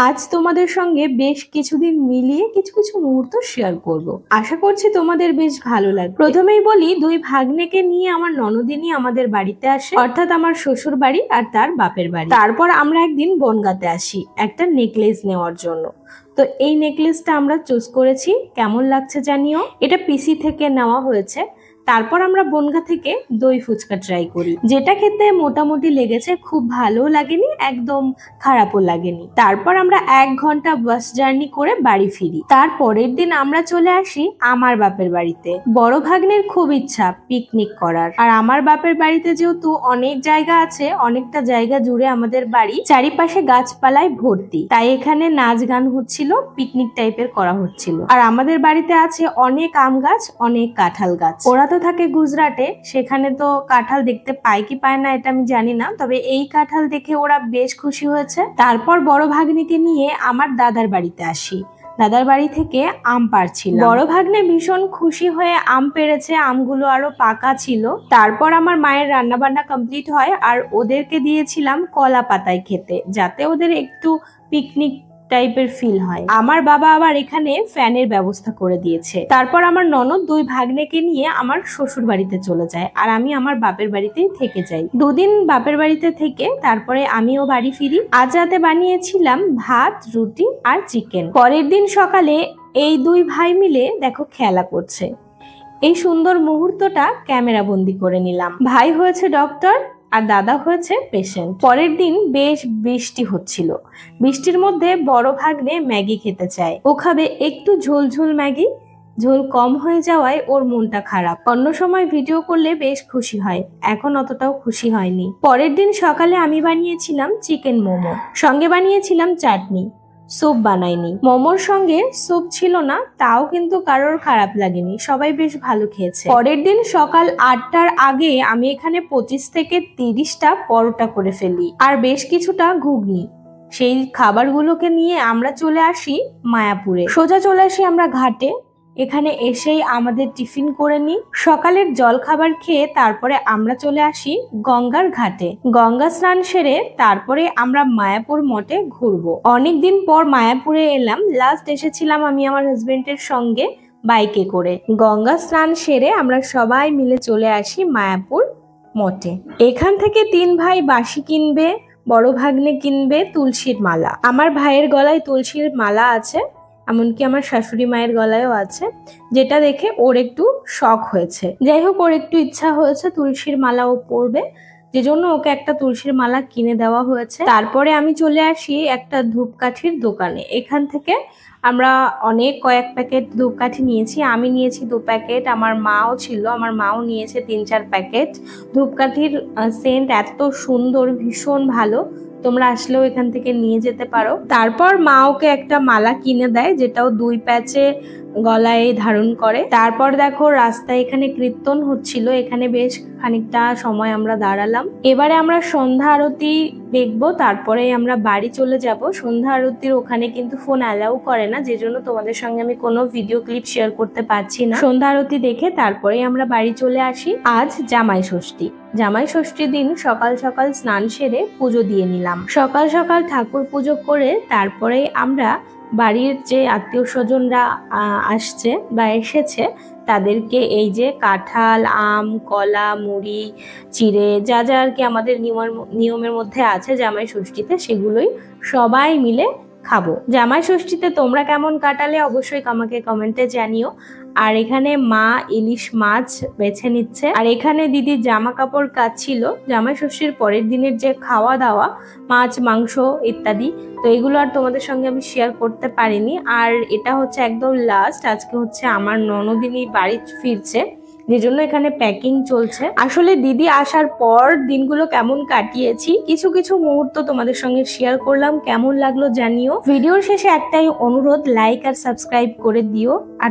আজ তোমাদের সঙ্গে বেশ কিছুদিন মিলিয়ে কিছু কিছু মুহূর্ত শেয়ার করব। আশা করছি তোমাদের বেশ ভালো লাগবে। প্রথমেই বলি, দুই ভাগ্নেকে নিয়ে আমার ননদিনী আমাদের বাড়িতে আসে, অর্থাৎ আমার শ্বশুর বাড়ি আর তার বাপের বাড়ি। তারপর আমরা একদিন বনগাঁতে আসি একটা নেকলেস নেওয়ার জন্য। তো এই নেকলেসটা আমরা চুজ করেছি, কেমন লাগছে জানিও। এটা পিসি থেকে নেওয়া হয়েছে। তারপর আমরা বনগাঁ থেকে দই ফুচকা ট্রাই করি, যেটা খেতে মোটামুটি লেগেছে, খুব ভালো লাগেনি, একদম খারাপও লাগেনি। তারপর আমরা 1 ঘন্টা বাস জার্নি করে বাড়ি ফিরি। তারপরের দিন আমরা চলে আসি আমার বাপের বাড়িতে। বড় ভাগ্নের খুব ইচ্ছা পিকনিক করার, আর আমার বাপের বাড়িতে যেহেতু অনেক জায়গা আছে, অনেকটা জায়গা জুড়ে আমাদের বাড়ি, চারিপাশে গাছপালায় ভর্তি, তাই এখানে নাচ গান হচ্ছিল, পিকনিক টাইপের করা হচ্ছিল। আর আমাদের বাড়িতে আছে অনেক আম গাছ, অনেক কাঁঠাল গাছ। ওরা তো থাকে গুজরাটে, সেখানে তো কাঁঠাল দেখতে পায় কি পায় না এটা আমি জানি না, তবে এই কাঁঠাল দেখে ওরা বেশ খুশি হয়েছে। তারপর বড় ভাগ্নিকে নিয়ে আমার দাদার বাড়িতে আসি। দাদার বাড়ি থেকে আম পাড়ছিল। বড় ভাগ্নে ভীষণ খুশি হয়ে আম পেড়েছে, আমগুলো আরো পাকা ছিল। তারপর আমার মায়ের রান্না বান্না কমপ্লিট হয়, আর ওদেরকে দিয়েছিলাম কলা পাতায় খেতে, যাতে ওদের একটু পিকনিক টাইপের ফিল হয়। আমার বাবা আবার এখানে ফ্যানের ব্যবস্থা করে দিয়েছে। তারপর আমার ননদ দুই ভাগ্নেকে নিয়ে আমার শ্বশুর বাড়িতে চলে যায়, আর আমি আমার বাপের বাড়িতেই থেকে যাই। 2 দিন বাপের বাড়িতে থেকে তারপরে আমিও বাড়ি ফিরি। আজ রাতে বানিয়েছিলাম ভাত, রুটি আর চিকেন। পরের দিন সকালে এই দুই ভাই মিলে দেখো খেলা করছে। এই সুন্দর মুহূর্তটা ক্যামেরা বন্দি করে নিলাম। ভাই হয়েছে ডক্টর আর দাদা হয়েছে পেশেন্ট। পরের দিন বেশ বৃষ্টি হচ্ছিল। বৃষ্টির মধ্যে বড় ভাগ্নে ম্যাগি খেতে চায়। ও খাবে একটু ঝোল ঝোল ম্যাগি। ঝোল কম হয়ে যাওয়ায় ওর মনটা খারাপ। অন্য সময় ভিডিও করলে বেশ খুশি হয়, এখন অতটাও খুশি হয়নি। পরের দিন সকালে আমি বানিয়েছিলাম চিকেন মোমো, সঙ্গে বানিয়েছিলাম চাটনি। স্যুপ বানাইনি। মোমোর সঙ্গে স্যুপ ছিল না, তাও কিন্তু কারোর খারাপ লাগেনি, সবাই বেশ ভালো খেয়েছে। পরের দিন সকাল 8টার আগে আমি এখানে 25 থেকে 30টা পরোটা করে ফেলি, আর বেশ কিছুটা ঘুগনি। সেই খাবারগুলোকে নিয়ে আমরা চলে আসি মায়াপুরে। সোজা চলে আসি আমরা ঘাটে। এখানে এসেই আমাদের টিফিন করে নিই। সকালের জল খাবার খেয়ে তারপরে আমরা চলে আসি গঙ্গার ঘাটে। গঙ্গা স্নান সেরে তারপরে আমরা মায়াপুর মঠে ঘুরবো। অনেকদিন পর মায়াপুরে এলাম। লাস্ট এসেছিলাম আমি আমার হাজবেন্ডের সঙ্গে বাইকে করে। গঙ্গা স্নান সেরে আমরা সবাই মিলে চলে আসি মায়াপুর মঠে। এখান থেকে 3 ভাই বাঁশি কিনবে, বড় ভাগ্নে কিনবে তুলসীর মালা। আমার ভাইয়ের গলায় তুলসীর মালা আছে, এমনকি আমার শাশুড়ি মায়ের গলায়ও আছে, যেটা দেখে ওর একটু শখ হয়েছে। যাই হোক, ওর একটু ইচ্ছা হয়েছে তুলসীর মালা ও পরবে, যে জন্য ওকে একটা তুলসীর মালা কিনে দেওয়া হয়েছে। তারপরে আমি চলে আসি একটা ধূপকাঠির দোকানে। এখান থেকে আমরা কয়েক প্যাকেট ধূপকাঠি নিয়েছি। আমি নিয়েছি 2 প্যাকেট, আমার মাও ছিল, আমার মাও নিয়েছে 3-4 প্যাকেট। ধূপকাঠির সেন্ট এত সুন্দর, ভীষণ ভালো, তোমরা আসলেও এখান থেকে নিয়ে যেতে পারো। তারপর মা ওকে একটা মালা কিনে দেয়, যেটাও 2 প্যাচে গলায় ধারণ করে। তারপর দেখো রাস্তায় এখানে কীর্তন হচ্ছিল, এখানে বেশ খানিকটা সময় আমরা দাঁড়ালাম। এবারে আমরা সন্ধ্যা আরতি দেখবো, তারপরে আমরা বাড়ি চলে যাব। সন্ধ্যা আরতির ওখানে কিন্তু ফোন অ্যালাউ করে না, যে জন্য তোমাদের সঙ্গে আমি কোনো ভিডিও ক্লিপ শেয়ার করতে পারছি না। সন্ধ্যা আরতি দেখে তারপরে আমরা বাড়ি চলে আসি। আজ জামাই ষষ্ঠী। জামাই ষষ্ঠীর দিন সকাল সকাল স্নান সেরে পুজো দিয়ে নিলাম। সকাল সকাল ঠাকুর পুজো করে তারপরে আমরা বাড়ির যে আত্মীয় স্বজনরা আসছে বা এসেছে তাদেরকে এই যে কাঁঠাল, আম, কলা, মুড়ি, চিড়ে, যা যা আর কি আমাদের নিয়মের মধ্যে আছে জামাই ষষ্ঠীতে, সেগুলোই সবাই মিলে খাবো। জামাই ষষ্ঠীতে তোমরা কেমন কাটালে অবশ্যই আমাকে কমেন্টে জানিও। আর এখানে মা ইলিশ মাছ বেছে নিচ্ছে, আর এখানে দিদি জামা কাপড় কাচ্ছিল। জামাই ষষ্ঠীর পরের দিনের যে খাওয়া দাওয়া, মাছ, মাংস ইত্যাদি, তো এগুলো আর তোমাদের সঙ্গে আমি শেয়ার করতে পারিনি। আর এটা হচ্ছে একদম লাস্ট, আজকে হচ্ছে আমার ননদিনী বাড়ি ফিরছে, যে জন্য এখানে প্যাকিং চলছে। আসলে দিদি আসার পর দিনগুলো কেমন কাটিয়েছি, কিছু কিছু মুহূর্ত তোমাদের সঙ্গে শেয়ার করলাম। কেমন লাগলো জানিও। ভিডিওর শেষে একটাই অনুরোধ, লাইক আর সাবস্ক্রাইব করে দিও। আর